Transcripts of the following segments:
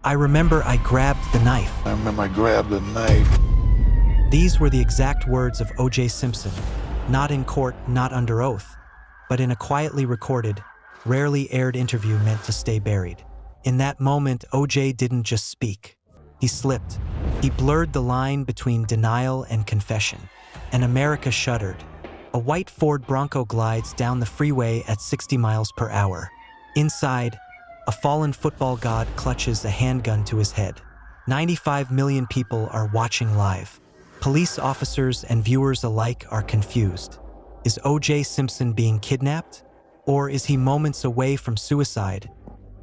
I remember I grabbed the knife. I remember I grabbed the knife. These were the exact words of O.J. Simpson, not in court, not under oath, but in a quietly recorded, rarely aired interview meant to stay buried. In that moment, O.J. didn't just speak. He slipped. He blurred the line between denial and confession. And America shuddered. A white Ford Bronco glides down the freeway at 60 miles per hour. Inside, a fallen football god clutches a handgun to his head. 95 million people are watching live. Police officers and viewers alike are confused. Is O.J. Simpson being kidnapped? Or is he moments away from suicide,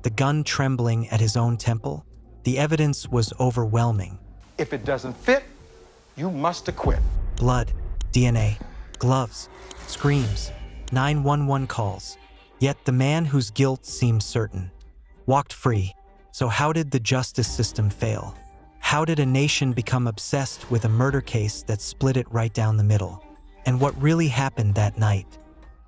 the gun trembling at his own temple? The evidence was overwhelming. If it doesn't fit, you must acquit. Blood, DNA, gloves, screams, 911 calls. Yet the man whose guilt seemed certain walked free. So how did the justice system fail? How did a nation become obsessed with a murder case that split it right down the middle? And what really happened that night?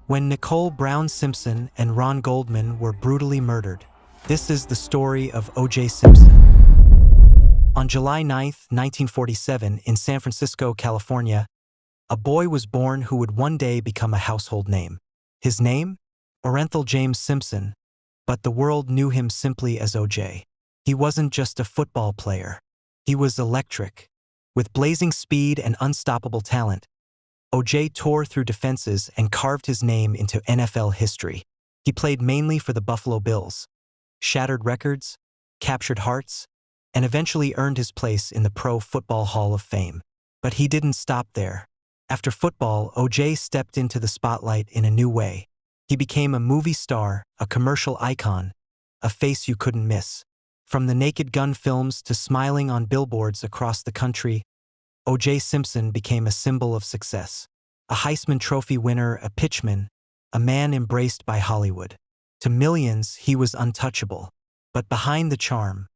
When Nicole Brown Simpson and Ron Goldman were brutally murdered. This is the story of O.J. Simpson. On July 9, 1947, in San Francisco, California, a boy was born who would one day become a household name. His name? Orenthal James Simpson, but the world knew him simply as O.J. He wasn't just a football player. He was electric. With blazing speed and unstoppable talent, O.J. tore through defenses and carved his name into NFL history. He played mainly for the Buffalo Bills, shattered records, captured hearts, and eventually earned his place in the Pro Football Hall of Fame. But he didn't stop there. After football, O.J. stepped into the spotlight in a new way. He became a movie star, a commercial icon, a face you couldn't miss. From the Naked Gun films to smiling on billboards across the country, O.J. Simpson became a symbol of success. A Heisman Trophy winner, a pitchman, a man embraced by Hollywood. To millions, he was untouchable. But behind the charm,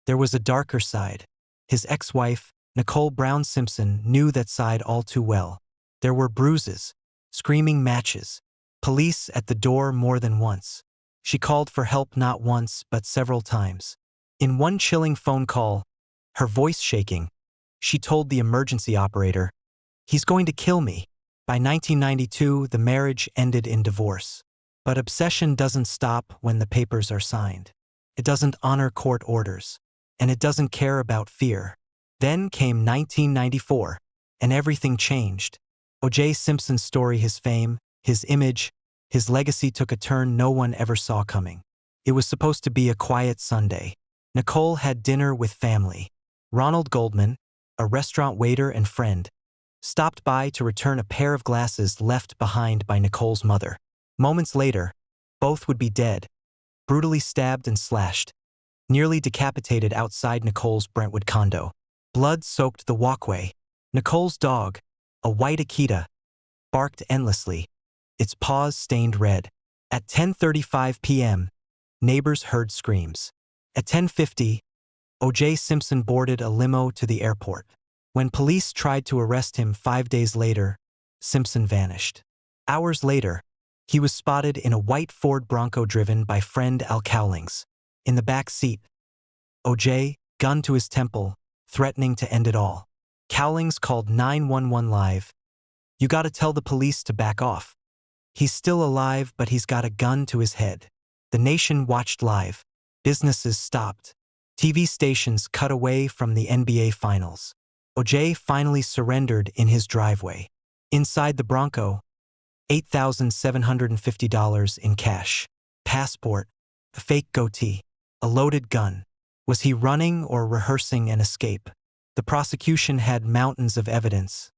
there was a darker side. His ex-wife, Nicole Brown Simpson, knew that side all too well. There were bruises, screaming matches, police at the door more than once. She called for help not once, but several times. In one chilling phone call, her voice shaking, she told the emergency operator, "He's going to kill me." By 1992, the marriage ended in divorce. But obsession doesn't stop when the papers are signed. It doesn't honor court orders. And it doesn't care about fear. Then came 1994, and everything changed. O.J. Simpson's story, his fame, his image, his legacy took a turn no one ever saw coming. It was supposed to be a quiet Sunday. Nicole had dinner with family. Ronald Goldman, a restaurant waiter and friend, stopped by to return a pair of glasses left behind by Nicole's mother. Moments later, both would be dead, brutally stabbed and slashed, nearly decapitated outside Nicole's Brentwood condo. Blood soaked the walkway. Nicole's dog, a white Akita, barked endlessly, its paws stained red. At 10:35 p.m., neighbors heard screams. At 10:50, O.J. Simpson boarded a limo to the airport. When police tried to arrest him 5 days later, Simpson vanished. Hours later, he was spotted in a white Ford Bronco driven by friend Al Cowlings. In the back seat, O.J., gun to his temple, threatening to end it all. Cowlings called 911 live. "You gotta tell the police to back off. He's still alive, but he's got a gun to his head." The nation watched live. Businesses stopped. TV stations cut away from the NBA Finals. O.J. finally surrendered in his driveway. Inside the Bronco, $8,750 in cash, passport, a fake goatee, a loaded gun. Was he running or rehearsing an escape? The prosecution had mountains of evidence.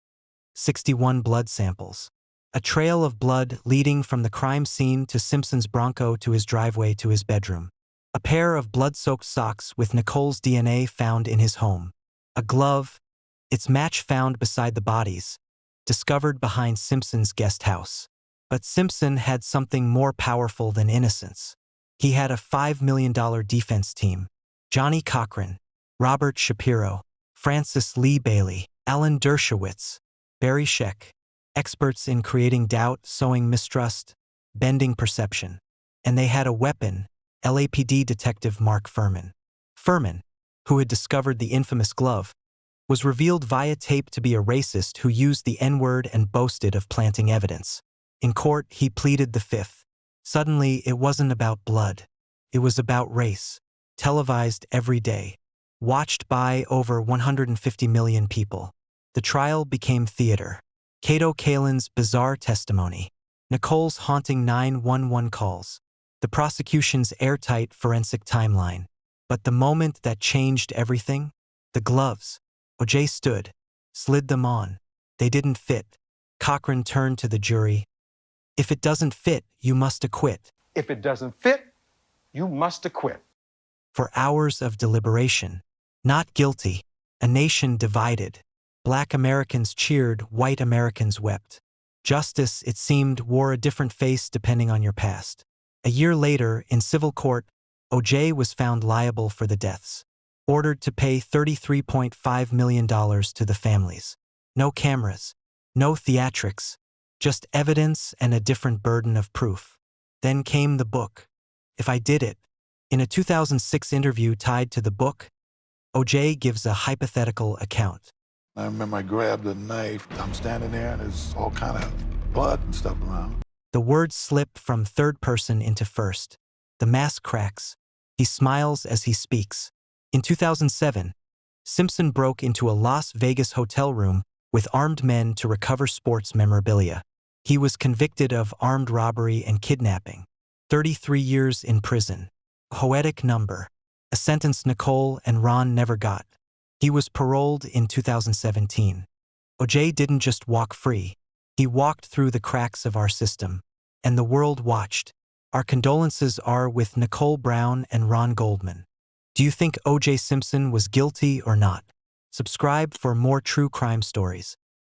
61 blood samples. A trail of blood leading from the crime scene to Simpson's Bronco to his driveway to his bedroom. A pair of blood-soaked socks with Nicole's DNA found in his home. A glove, its match found beside the bodies, discovered behind Simpson's guest house. But Simpson had something more powerful than innocence. He had a $5 million defense team. Johnny Cochran, Robert Shapiro, Francis Lee Bailey, Alan Dershowitz, Barry Scheck, experts in creating doubt, sowing mistrust, bending perception. And they had a weapon, LAPD Detective Mark Furman. Furman, who had discovered the infamous glove, was revealed via tape to be a racist who used the N-word and boasted of planting evidence. In court, he pleaded the fifth. Suddenly, it wasn't about blood. It was about race. Televised every day. Watched by over 150 million people. The trial became theater. Kato Kalin's bizarre testimony. Nicole's haunting 911 calls. The prosecution's airtight forensic timeline. But the moment that changed everything? The gloves. OJ stood, slid them on. They didn't fit. Cochran turned to the jury. If it doesn't fit, you must acquit. If it doesn't fit, you must acquit. For hours of deliberation. Not guilty. A nation divided. Black Americans cheered, white Americans wept. Justice, it seemed, wore a different face depending on your past. A year later, in civil court, OJ was found liable for the deaths. Ordered to pay $33.5 million to the families. No cameras. No theatrics. Just evidence and a different burden of proof. Then came the book. If I Did It. In a 2006 interview tied to the book, OJ gives a hypothetical account. I remember I grabbed a knife. I'm standing there and there's all kind of blood and stuff around. The words slip from third person into first. The mask cracks. He smiles as he speaks. In 2007, Simpson broke into a Las Vegas hotel room with armed men to recover sports memorabilia. He was convicted of armed robbery and kidnapping. 33 years in prison. A poetic number. A sentence Nicole and Ron never got. He was paroled in 2017. OJ didn't just walk free. He walked through the cracks of our system. And the world watched. Our condolences are with Nicole Brown and Ron Goldman. Do you think OJ Simpson was guilty or not? Subscribe for more true crime stories.